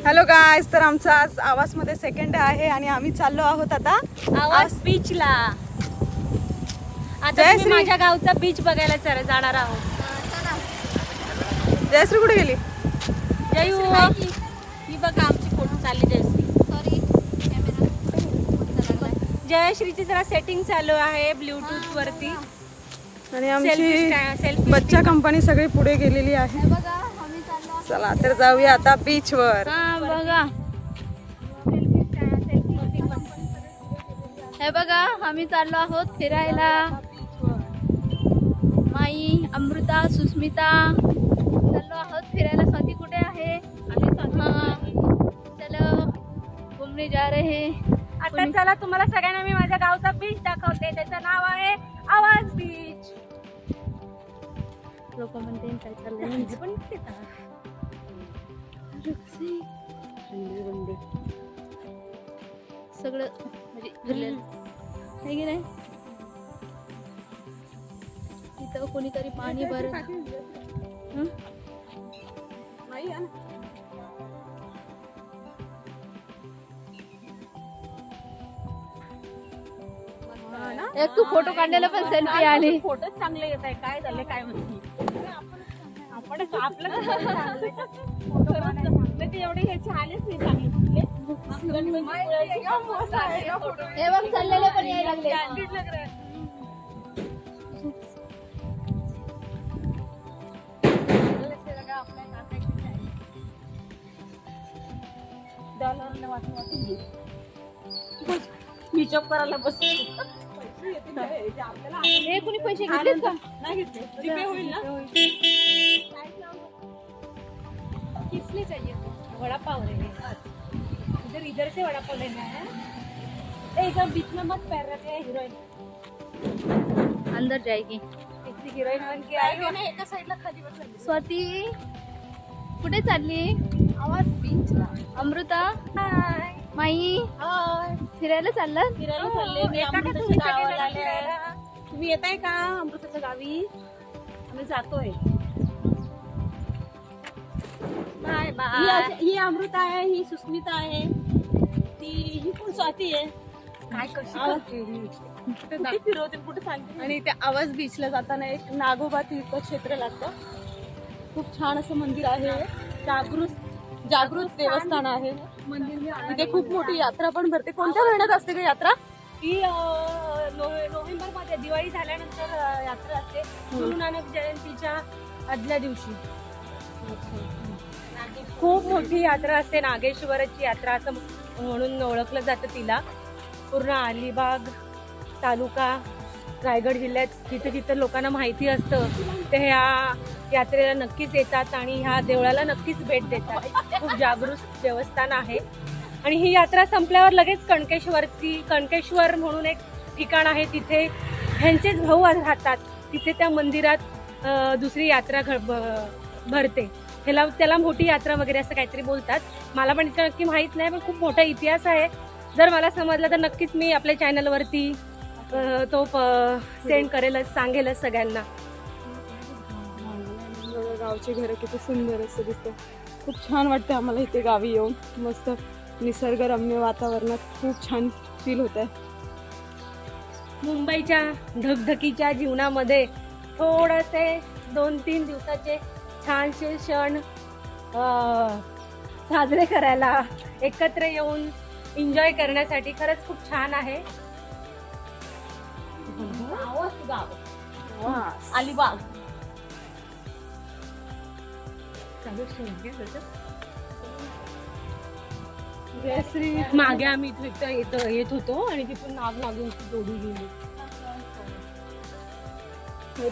Hello guys, तर आमचा आज आवाजमध्ये सेकंड आहे आणि आम्ही चाललो आहोत आता आवाज बीचला. आता जयश्री. तुम्ही माझ्या गावचा बीच बघायला जाणार आहोत. जयश्री कुठे गेली? जयू ही बघा आमची फोटो चालली. जयश्रीची जरा सेटिंग चालू आहे ब्लूटूथ वरती. आणि आमची बच्चा कंपनी सगळी पुढे गेलेली आहे. चला तर जाऊया आता बीच वर. बघा हे बघा आम्ही चाललो आहोत फिरायला. माई, अमृता, सुस्मिता चाललो आहोत फिरायला. स्वाती कुठे आहे? चलो घूमने जा रहे. आता चला तुम्हाला सगळ्यांना मी माझ्या गावचा बीच दाखवते. त्याचं नाव आहे आवाज बीच. लोक म्हणते काय चाललंय पण सगळं म्हणजे फिरलेलं आहे की नाही. तिथं कोणीतरी पाणी भरत. एक तू फोटो काढलेला पण सेल्फी आली. फोटोच चांगले येत आहे. काय झाले काय म्हणते आपण आपलं एवढे ह्याचे आलेच नाही चांगले. हे बघ चाललेले पण यायला लागले. स्विच करायला बस. हे कुणी पैसे घेतलेत का? नाही घेतले. जीपे होईल ना. किस लिए चाहिए? वड़ा पाव इधर से वड़ा पाव लेना है. एक बीच में मत पैर रखे हीरोइन. अंदर जाएगी. इतनी हीरोइन बन के आई हो ना. एका साइडला खाली बसली. स्वाती कुठे चालली? आवाज बीचला. अमृता, हाय. माई, हाय. फिरायला चाललं? फिरायला चालले मी. अमृताच्या गावाला आले. तुम्ही येताय का अमृताच्या गावी? आम्ही जातोय. Bye bye. ही अमृता आहे, ही सुस्मिता आहे, ही पण स्वाती आहे. काय कशी कुठे फिरवते कुठे सांगते. आणि त्या आवाज बीचला जाताना एक नागोबा तीर्थक्षेत्र लागतं. खूप छान असं मंदिर आहे. जागृत देवस्थान आहे. इथे खूप मोठी यात्रा पण भरते. कोणत्या महिन्यात असते का यात्रा? ही नोव्हेंबर मध्ये दिवाळी झाल्यानंतर यात्रा असते. गुरु नानक जयंतीच्या आदल्या दिवशी खूप मोठी यात्रा असते. नागेश्वराची यात्रा असं म्हणून ओळखलं जातं तिला. पूर्ण अलिबाग तालुका रायगड जिल्ह्यात जिथे जिथे लोकांना माहिती असतं ते ह्या यात्रेला नक्कीच येतात आणि ह्या देवळाला नक्कीच भेट देतात. खूप जागृत देवस्थान आहे. आणि ही यात्रा संपल्यावर लगेच कणकेश्वर म्हणून एक ठिकाण आहे. तिथे ह्यांचेच भाऊ राहतात. तिथे त्या मंदिरात दुसरी यात्रा भरते. त्याला मोठी यात्रा वगैरे असं काहीतरी बोलतात. मला पण इतकं नक्की माहित नाही, पण खूप मोठा इतिहास आहे. जर मला समजलं तर नक्कीच मी आपल्या चॅनलवरती तो सेंड करेलच, सांगेलच सगळ्यांना. गावची घरं किती सुंदर असं दिसतं. खूप छान वाटतं आम्हाला इथे गावी येऊन. मस्त निसर्गरम्य वातावरणात खूप छान फील होत आहे. मुंबईच्या धगधकीच्या जीवनामध्ये थोडेसे 2-3 दिवसाचे छानसे क्षण साजरे करायला, एकत्र येऊन एन्जॉय करण्यासाठी खरंच खूप छान आहे. अलिबाग जयश्री मागे आम्ही इथं येत होतो आणि तिथून नागनागींची जोडी गेली.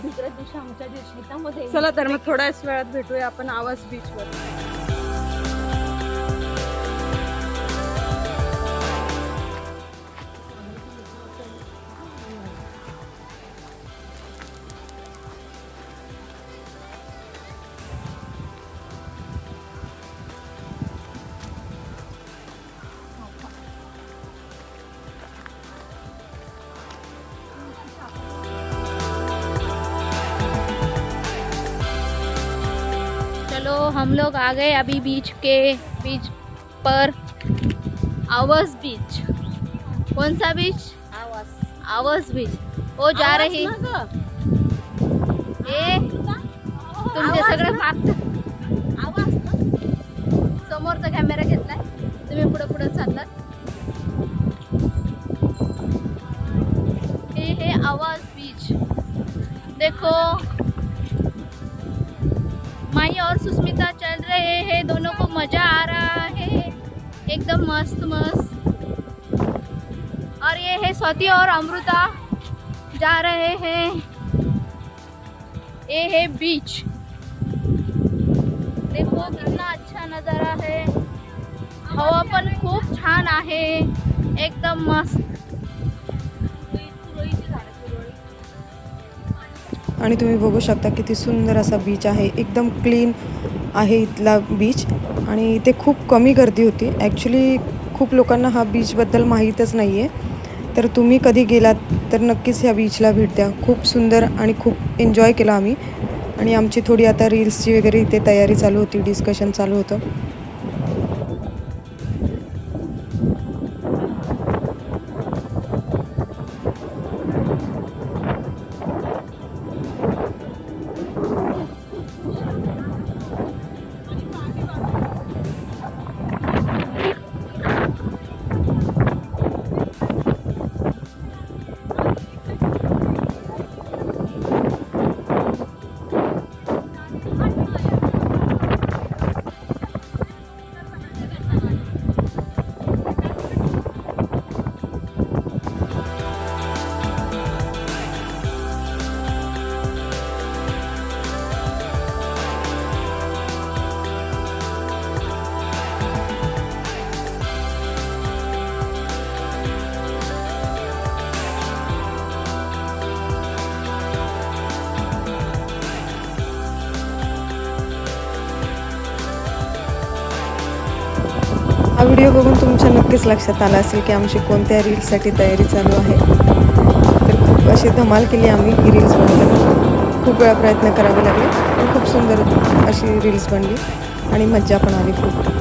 दुसऱ्या दिवशी आमच्या शेतामध्ये. चला तर मग थोड्याच वेळात भेटूया आपण आवाज बीचवर. चलो हम लोग आ गए अभी बीच पर आवास बीच। कौन सा बीच? आवास बीच। वो जा रही हे तुमचे सगळे मागचं समोरचा कॅमेरा घेतलाय, तुम्ही पुढे पुढे चाललात। हे आवास बीच देखो, माही और सुष्मिता चल रहे हैं, दोनों को मजा आ रहा है एकदम मस्त मस्त। और ये है स्वाति और अमृता जा रहे हैं, ये है बीच। देखो कितना अच्छा नजारा है, हवा पण खूप छान आहे एकदम मस्त। आणि तुम्ही बघू शकता किती सुंदर असा बीच आहे, एकदम क्लीन आहे इथला बीच। आणि इथे खूप कमी गर्दी होती, ॲक्च्युली खूप लोकांना हा बीचबद्दल माहीतच नाही आहे। तर तुम्ही कधी गेलात तर नक्कीच ह्या बीचला भेट द्या, खूप सुंदर आणि खूप एन्जॉय केला आम्ही। आणि आमची थोडी आता रील्सची वगैरे इथे तयारी चालू होती, डिस्कशन चालू होतं। हा व्हिडिओ बघून तुमच्या नक्कीच लक्षात आलं असेल की आमची कोणत्या रील्ससाठी तयारी चालू आहे। तर खूप अशी धमाल केली आम्ही ही रील्स बनवताना, खूप वेळा प्रयत्न करावे लागले, पण खूप सुंदर अशी रील्स बनली आणि मज्जा पण आली खूप।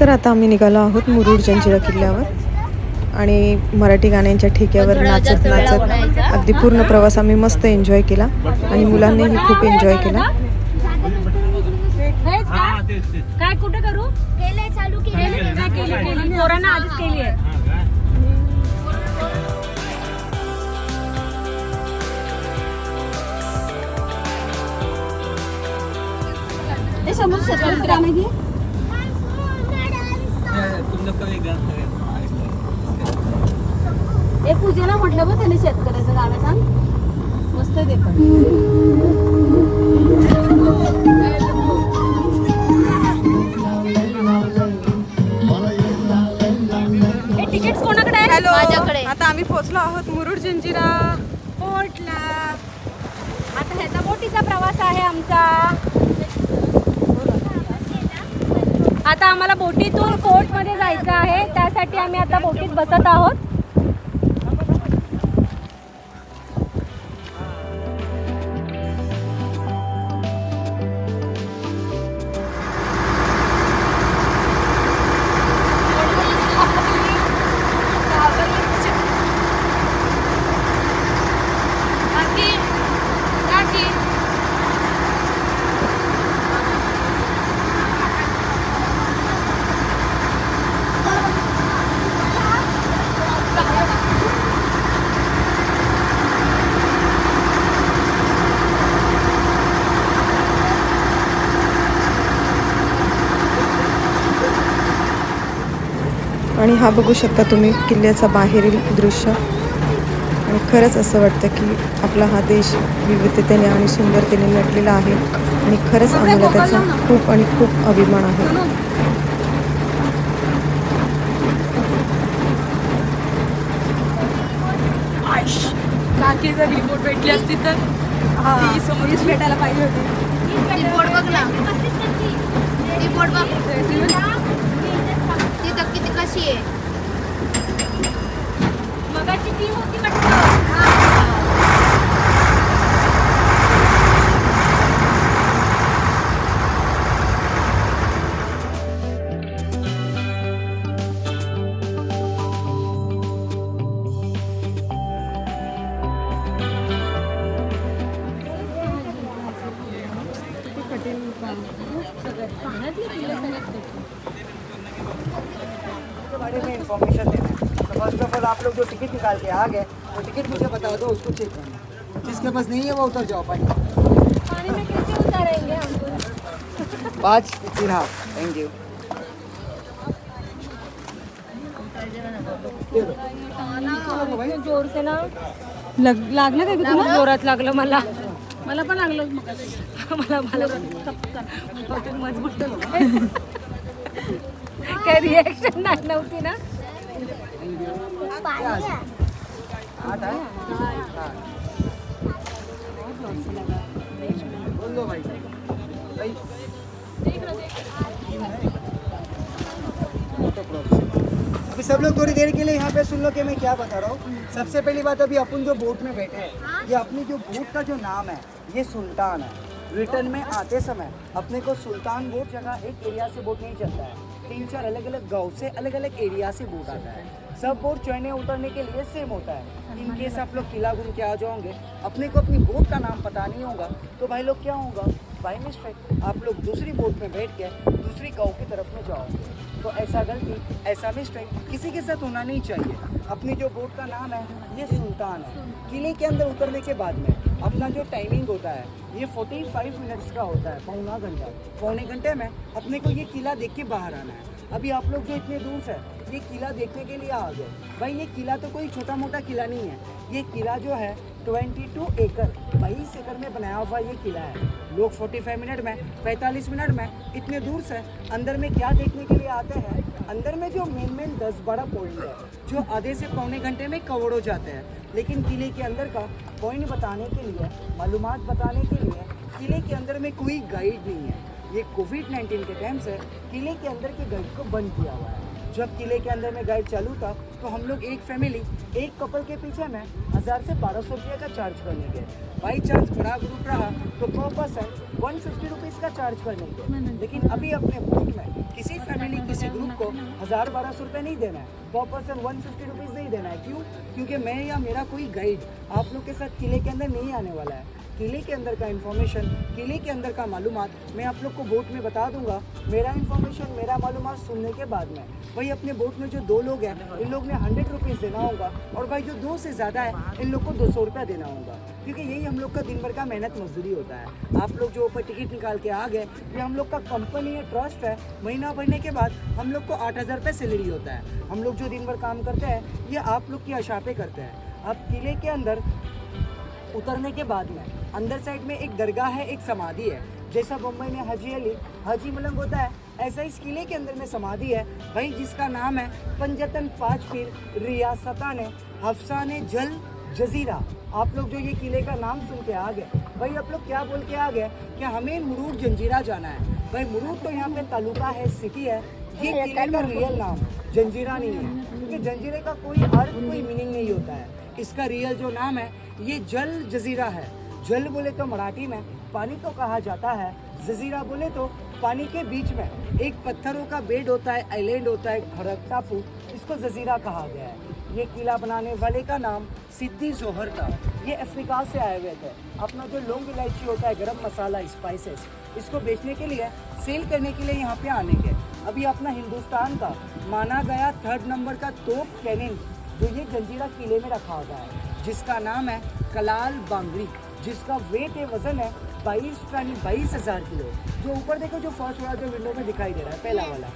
तर आता आम्ही निघालो आहोत मुरुड जंजिरा किल्ल्यावर आणि मराठी गाण्यांच्या ठेक्यावर नाचत नाचत अगदी पूर्ण प्रवास आम्ही मस्त एन्जॉय केला आणि मुलांनीही खूप एन्जॉय केला. काय कुठे करू केले चालू केली पोरांना आधीच केली आहे. पूजेला म्हटलं बघ त्याने शेतकऱ्याचं गाणं सांग मस्त आहे ते पण. तिकीट कोणाकडे आहे? हॅलो, माझ्याकडे. आता आम्ही पोहोचलो आहोत मुरुड जंजिरा फोर्टला. आता ह्याचा बोटीचा प्रवास आहे आमचा. आता आम्हाला बोटीतून फोर्ट मध्ये जायचं आहे, त्यासाठी आम्ही आता बोटीत बसत आहोत. आणि हा बघू शकता तुम्ही किल्ल्याचा बाहेरील दृश्य आणि खरंच असं वाटतं की आपला हा देश विविधतेने आणि सुंदरतेने नटलेला आहे आणि खरंच आम्हाला त्याचा खूप आणि खूप अभिमान आहे. काकी जर रिपोर्ट भेटली असती तर ती समोरच भेटायला पाहिजे होती. रिपोर्ट बघ ना, रिपोर्ट बघ ती तर किती कशी आहे. मगाची ती होती बारे में इन्फॉर्मेशन देना है. तो फर्स्ट ऑफ ऑल आप लोग जो टिकट निकाल के आ गए वो टिकट मुझे बता दो, उसको चेक करना. जिसके पास नहीं है वो उतर जाओ पानी. पानी में कैसे उतारेंगे हमको? 5 फिर हाफ. Thank you. जोर से ना लागलं काय खूप जोरात लागलं मला. मला पण लागलं मला मला मजबूत काही रिएक्शन नाही नव्हती ना. आठ है. बोल दो भाई. भाई अभी सब लोग थोड़ी देर के लिए यहाँ पे सुन लो कि मैं क्या बता रहा हूँ. सबसे पहली बात, अभी अपन जो बोट में बैठे हैं, ये अपनी जो बोट का जो नाम है ये सुल्तान है. रिटर्न में आते समय अपने को सुल्तान बोट जगह एक एरिया से बोट नहीं चलता है. 3-4 अलग अलग गांव से अलग अलग एरिया से बोट आता है. सब बोट चढ़ने उतरने के लिए सेम होता है. इन केस आप लोग किला घूम के आ जाओगे, अपने को अपनी बोट का नाम पता नहीं होगा, तो भाई लोग क्या होगा, बाई मिस्टेक आप लोग दूसरी बोट में बैठ के दूसरी गांव की तरफ में जाओगे. तो ऐसा गलती, ऐसा मिस्टेक किसी के साथ होना नहीं चाहिए. अपनी जो बोट का नाम है ये सुल्तान है. किले के अंदर उतरने के बाद में अपना जो टाइमिंग होता है ये 45 मिनट्स का होता है, पौना घंटा. पौने घंटे में अपने को ये किला देख के बाहर आना है. अभी आप लोग जो इतने दूर से ये किला देखने के लिए आ गए, भाई ये किला तो कोई छोटा मोटा किला नहीं है. ये किला जो है 22 एकड़ 22 एकड़ में बनाया हुआ ये किला है. लोग 45 मिनट में 45 मिनट में इतने दूर से अंदर में क्या देखने के लिए आते हैं. अंदर में जो मेन 10-12 पॉइंट है जो आधे से पौने घंटे में कवर हो जाते हैं. लेकिन किले के अंदर का पॉइंट बताने के लिए, मालूमात बताने के लिए किले के अंदर में कोई गाइड नहीं है. ये कोविड-19 के टाइम से किले के अंदर के गाइड को बंद किया हुआ है. जब किले के अंदर में गाइड चालू था तो हम लोग एक फैमिली एक कपल के पीछे में 1000 से 1200 रुपये का चार्ज करने के। बाई चांस बड़ा ग्रुप रहा तो पर पर्सन 150 रुपीज़ का चार्ज करने के। लेकिन अभी अपने बोट में किसी फैमिली किसी ग्रुप को 1000-1200 रुपये नहीं देना है, पर पर्सन 150 रुपीज़ नहीं देना है। क्यों? क्योंकि मैं या मेरा कोई गाइड आप लोग के साथ किले के अंदर नहीं आने वाला है। किले के अंदर का इन्फॉर्मेशन, किले के अंदर का मालूमात मैं आप लोग को बोट में बता दूंगा। मेरा इन्फॉर्मेशन, मेरा मालूमात सुनने के बाद में भाई अपने बोट में जो 2 लोग हैं इन लोग ने 100 रुपीज़ देना होगा, और भाई जो 2 से ज़्यादा है इन लोग को 200 रुपया देना होगा। क्योंकि यही हम लोग का दिन भर का मेहनत मजदूरी होता है। आप लोग जो ऊपर टिकट निकाल के आ गए, ये हम लोग का कंपनी है, ट्रस्ट है। महीना भरने के बाद हम लोग को 8000 रुपये सैलरी होता है। हम लोग जो दिन भर काम करते हैं ये आप लोग की आशा पे करते हैं। अब किले के अंदर उतरने के बाद में अंदर साइड में एक दरगाह है, एक समाधि है। जैसा मुंबई में हाजी अली, हाजी मलंग होता है, ऐसा इस किले के अंदर में समाधि है भाई, जिसका नाम है पंजतन 5 पीर रियासतान हफ्सान जल जजीरा। आप लोग जो ये किले का नाम सुन के आ गए भाई, आप लोग क्या बोल के आ गए कि हमें मुरूड जंजीरा जाना है। भाई मुरूड तो यहाँ पे तालुका है, सिटी है। ये किले का रियल नाम जंजीरा नहीं है, क्योंकि जंजीरे का कोई अर्थ, कोई मीनिंग नहीं होता है। इसका रियल जो नाम है ये जल जजीरा है। जल बोले तो मराठी में पानी को कहा जाता है, जजीरा बोले तो पानी के बीच में एक पत्थरों का बेड होता है, आइलैंड होता है, खड़क टापू, इसको जजीरा कहा गया है। ये किला बनाने वाले का नाम सिद्दी जोहर था। ये अफ्रीका से आए हुए थे। अपना जो लौंग इलायची होता है, गरम मसाला, स्पाइसेस, इसको बेचने के लिए, सेल करने के लिए यहाँ पे आने के। अभी अपना हिंदुस्तान का माना गया 3rd नंबर का तोप कैनिन जो ये जंजीरा किले में रखा होता है, जिसका नाम है कलाल बांगरी, जिसका वेट है, वजन है 22 टन 22,000 किलो। जो ऊपर देखो, जो फर्स्ट वाला जो विंडो में दिखाई दे रहा है, पहला वाला।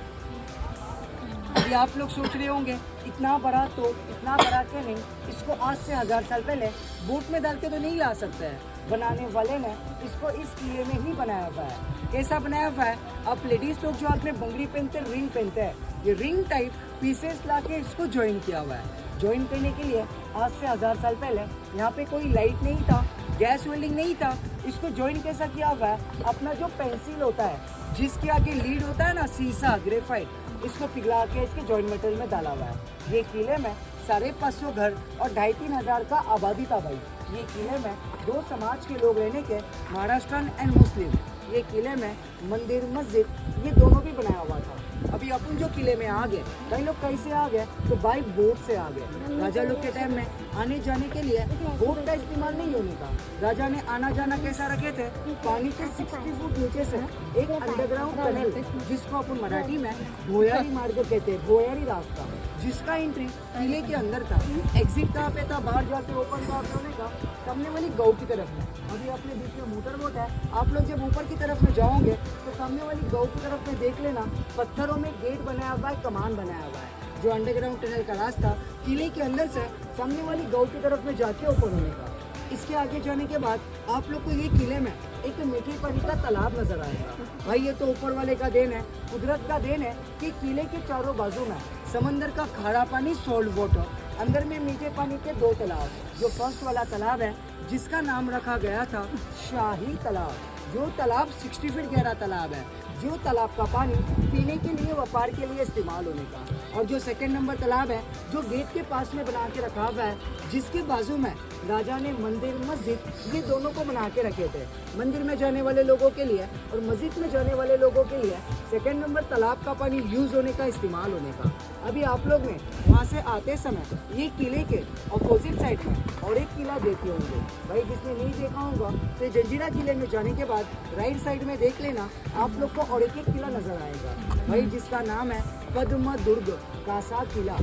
अभी आप लोग सोच रहे होंगे इतना बड़ा तो, इतना बड़ा कैनिन, इसको आज से 1000 साल पहले बोट में डाल के तो नहीं ला सकते हैं। बनाने वाले ने इसको इस किले में ही बनाया हुआ है। कैसा बनाया हुआ है? अब लेडीज लोग जो हाथ में बंगड़ी पहनते हैं, रिंग पहनते हैं, ये रिंग टाइप पीसेस ला के इसको ज्वाइन किया हुआ है। ज्वाइन करने के लिए आज से 1000 साल पहले यहाँ पे कोई लाइट नहीं था, गैस वेल्डिंग नहीं था। इसको ज्वाइन कैसा किया हुआ है? अपना जो पेंसिल होता है, जिसके आगे लीड होता है ना, शीशा, ग्रेफाइट, इसको पिघला के इसके ज्वाइन मेटल में डाला हुआ है। ये किले में 550 घर और 2,500 हजार का आबादी था भाई। ये किले में 2 समाज के लोग रहने के, महाराष्ट्रन एंड मुस्लिम। ये किले में मंदिर, मस्जिद, ये दोनों भी बनाया हुआ था। अभी अपन जो किले में आ गए, कई लोग कैसे आ गए? तो बाई बोट से आ गए। राजा लोग के टाइम में आने जाने के लिए बोट का इस्तेमाल नहीं होने का। राजा ने आना जाना कैसा रखे थे? पानी के 60 फुट नीचे से एक अंडरग्राउंड टनल, जिसको अपन मराठी में भोयारी मार्ग कहते हैं, भोयारी रास्ता, जिसका एंट्री किले के अंदर था। एग्जिट कहाँ पे था? बाहर जाके ओपन का होने का सामने वाली गौ की तरफ में। अभी अपने बीच में मोटर बोट है। आप लोग जब ऊपर की तरफ में जाओगे तो सामने वाली गौ की तरफ में देख लेना, पत्थरों में गेट बनाया हुआ है, कमान बनाया हुआ है, जो अंडरग्राउंड टनल का रास्ता किले के अंदर से सामने वाली गौ की तरफ में जाके ओपन होने का। इसके आगे जाने के बाद आप लोग को ये किले में एक मीठी पानी का तालाब नजर आएगा। भाई ये तो ऊपर वाले का देन है, कुदरत का देन है कि किले के चारों बाजू में समंदर का खारा पानी, सॉल्ट वाटर, अंदर में मीठे पानी के 2 तालाब। जो फर्स्ट वाला तालाब है, जिसका नाम रखा गया था शाही तालाब, जो तालाब 60 फीट गहरा तालाब है, जो तालाब का पानी पीने के लिए, व्यापार के लिए इस्तेमाल होने का। और जो 2nd नंबर तालाब है, जो गेट के पास में बना के रखा हुआ है, जिसके बाजू में राजा ने मंदिर, मस्जिद, ये दोनों को बना के रखे थे। मंदिर में जाने वाले लोगों के लिए और मस्जिद में जाने वाले लोगों के लिए 2nd नंबर तालाब का पानी यूज होने का, इस्तेमाल होने का। अभी आप लोग ने वहाँ से आते समय ये किले के अपोजिट साइड में और एक किला देखे होंगे। भाई जिसने नहीं देखा होगा तो जंजीरा किले में जाने के बाद राइट साइड में देख लेना, आप लोग को और एक किला नजर आएगा भाई, जिसका नाम है पद्म दुर्ग कासा किला।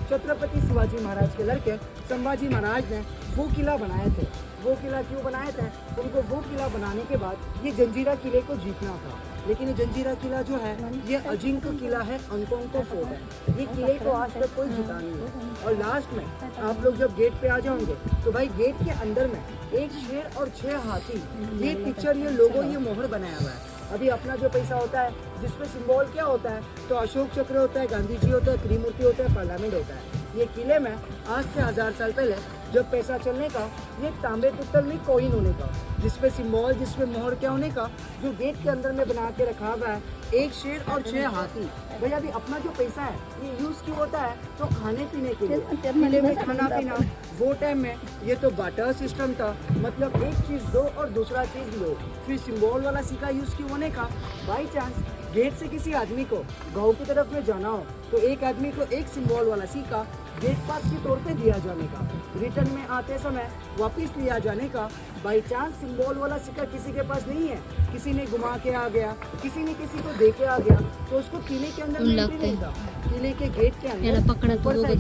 छत्रपति शिवाजी महाराज के लड़के संभाजी महाराज ने वो किला बनाए थे। वो किला क्यों बनाए थे? उनको वो किला बनाने के बाद ये जंजीरा किले को जीतना था। लेकिन ये जंजीरा किला जो है ये अजिंक्य किला है, अंकोंको फोर्ट है। ये किले को आज तक कोई जीता नहीं है। और लास्ट में आप लोग जब गेट पे आ जाओगे तो भाई गेट के अंदर में एक शेर और 6 हाथी, ये पिक्चर, ये लोगो, ये मोहर बनाया हुआ है। अभी अपना जो पैसा होता है जिसपे सिंबल क्या होता है? तो अशोक चक्र होता है, गांधी जी होता है, त्रिमूर्ति होता है, पार्लियामेंट होता है। ये किले में आज से 1000 साल पहले जब पैसा चलने का, ये तांबे पित्तल में कॉइन होने का, जिसपे सिंबल, जिसपे मोहर क्या होने का, जो गेट के अंदर में बना के रखा हुआ है, 1 शेर और 6 हाथी। भैया अभी अपना जो पैसा है ये यूज क्यों होता है? तो खाने पीने के लिए, पीने में खाना पीना। वो टाइम में ये तो बाटर सिस्टम था, मतलब एक चीज दो और दूसरा चीज लो। फिर सिंबल वाला सिक्का यूज क्यों होने का? बाई चांस गेट से किसी आदमी को गांव की तरफ में जाना हो तो एक आदमी को एक सिंबल वाला सिक्का गेट पास के तौर पे दिया जाने का, रिटर्न में आते समय वापस लिया जाने का। बाई चांस सिंबल वाला सिक्का किसी के पास नहीं है, किसी ने घुमा के आ गया, किसी ने किसी को दे के आ गया, तो उसको किले के अंदर एंट्री नहीं था। किले के गेट के अंदर ऊपर साइड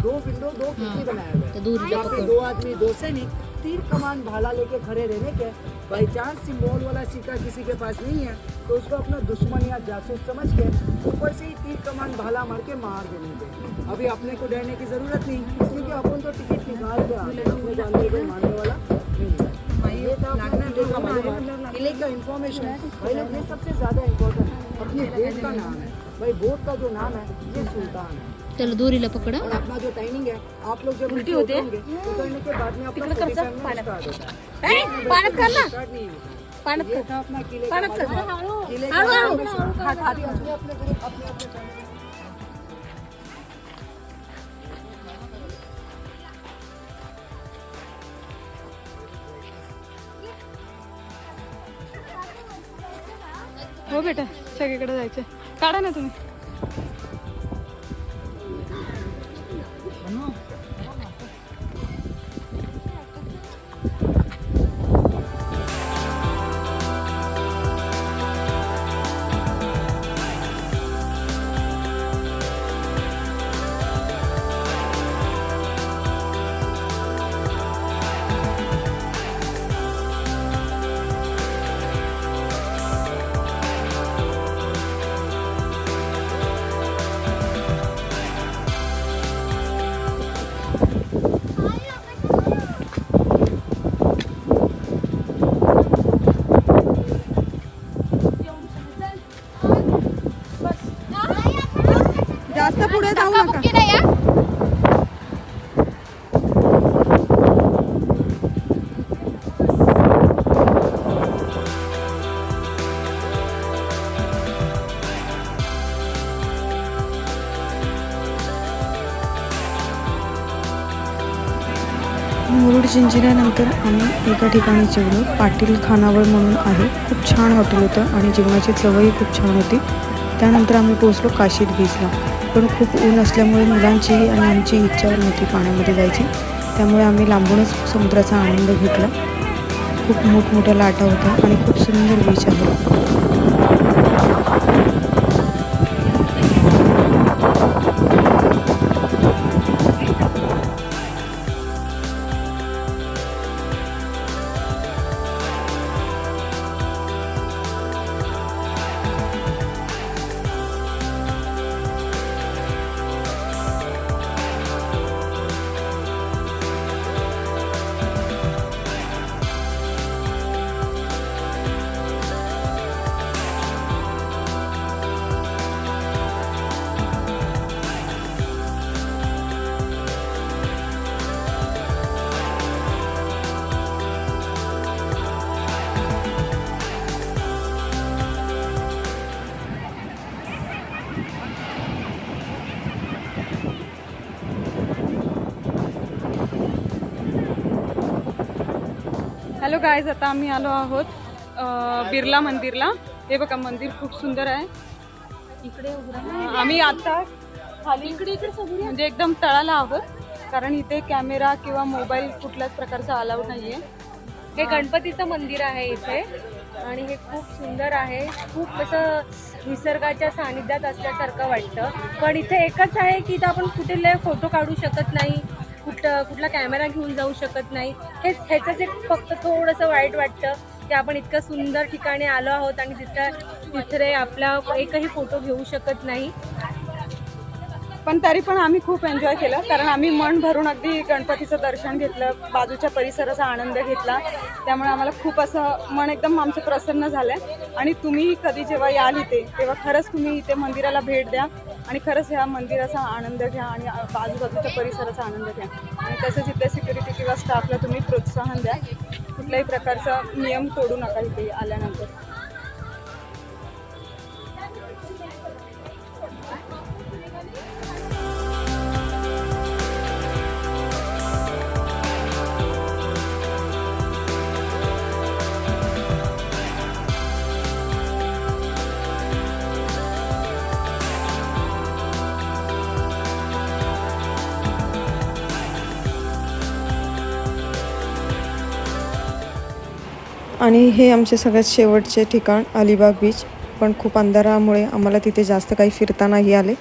2 विंडो 2 खिड़की बनाया हुआ है, जहाँ पे 2 आदमी 2 सैनिक तीर कमान भाला लेके खड़े रहने के। बाई चांस सिंबल वाला सिक्का किसी के पास नहीं है तो उसको अपना दुश्मन या जासूस समझ के ऊपर से ही तीर कमान भाला मार के मार देने के। अभी अपने को डरने की जरूरत नहीं, क्योंकि अपन तो टिकट निकाल के आ गए, अपने जानने कोई मानने वाला नहीं है। ये था अपना किले का मालूम, किले का इन्फॉर्मेशन है भाई लोग। ये सबसे ज्यादा इम्पोर्टेंट अपने बोट का नाम है भाई, बोट का जो नाम है ये सुल्तान है। चलो दूरीला पकडा. और अपना जो टाइमिंग है, आप लोग जब उल्टी होते हैं उतरने के बाद में अपना 47 मिनट स्टार्ट होता है। पाण्यात कर ना, स्टार्ट नहीं होता। पाण्यात ये कर. था अपना किले का पाण्यात कर. मालूम। किले का हळू हळू. मालूम। हात हात अपने अपने ग्रुप अपने अपने family। हो बेटा, सगळीकडे जायचं. काढा ना तुम्ही. जास्त पुढे जाऊ नका. मुरुड जिंजिऱ्यानंतर आम्ही एका ठिकाणी जेवलो. पाटील खानावळ म्हणून आहे, खूप छान हॉटेल होतं आणि जेवणाची चवही खूप छान होती. त्यानंतर आम्ही पोहोचलो काशीद बीचला. पण खूप ऊन असल्यामुळे मुलांची आणि आमची इच्छा नव्हती पाण्यामध्ये जायची, त्यामुळे आम्ही लांबूनच समुद्राचा आनंद घेतला. खूप मोठमोठ्या लाटा होत्या आणि खूप सुंदर बीच आहे. हॅलो गाईज, आता आम्ही आलो आहोत बिर्ला मंदिरला. हे बघा, मंदिर खूप सुंदर आहे. इकडे आम्ही आता खाली म्हणजे एकदम तळाला आहोत, कारण इथे कॅमेरा किंवा मोबाईल कुठल्याच प्रकारचा अलाउड नाही आहे. हे गणपतीचं मंदिर आहे इथे आणि हे खूप सुंदर आहे. खूप असं निसर्गाच्या सानिध्यात असल्यासारखं वाटतं. पण इथे एकच आहे की इथं आपण कुठले फोटो काढू शकत नाही, कुठला कॅमेरा घेऊन जाऊ शकत नाही. ह्याचंच एक फक्त थोडंसं वाईट वाटतं की आपण इतकं सुंदर ठिकाणी आलो आहोत आणि तिथे आपला एकही फोटो घेऊ शकत नाही. पण तरी पण आम्ही खूप एन्जॉय केलं, कारण आम्ही मन भरून अगदी गणपतीचं दर्शन घेतलं, बाजूच्या परिसराचा आनंद घेतला. त्यामुळे आम्हाला खूप असं मन एकदम आमचं प्रसन्न झालंय. आणि तुम्ही कधी जेव्हा याल इथे तेव्हा खरंच तुम्ही इथे मंदिराला भेट द्या आणि खरंच ह्या मंदिराचा आनंद घ्या आणि आजूबाजूच्या परिसराचा आनंद घ्या. आणि तसंच इथे सिक्युरिटी किंवा स्टाफला तुम्ही प्रोत्साहन द्या. कुठल्याही प्रकारचा नियम तोडू नका इथे आल्यानंतर. आणि हे आमचे सगळ्यात शेवटचे ठिकाण अलिबाग बीच. पण खूप अंधारामुळे आम्हाला तिथे जास्त काही फिरता नाही आले.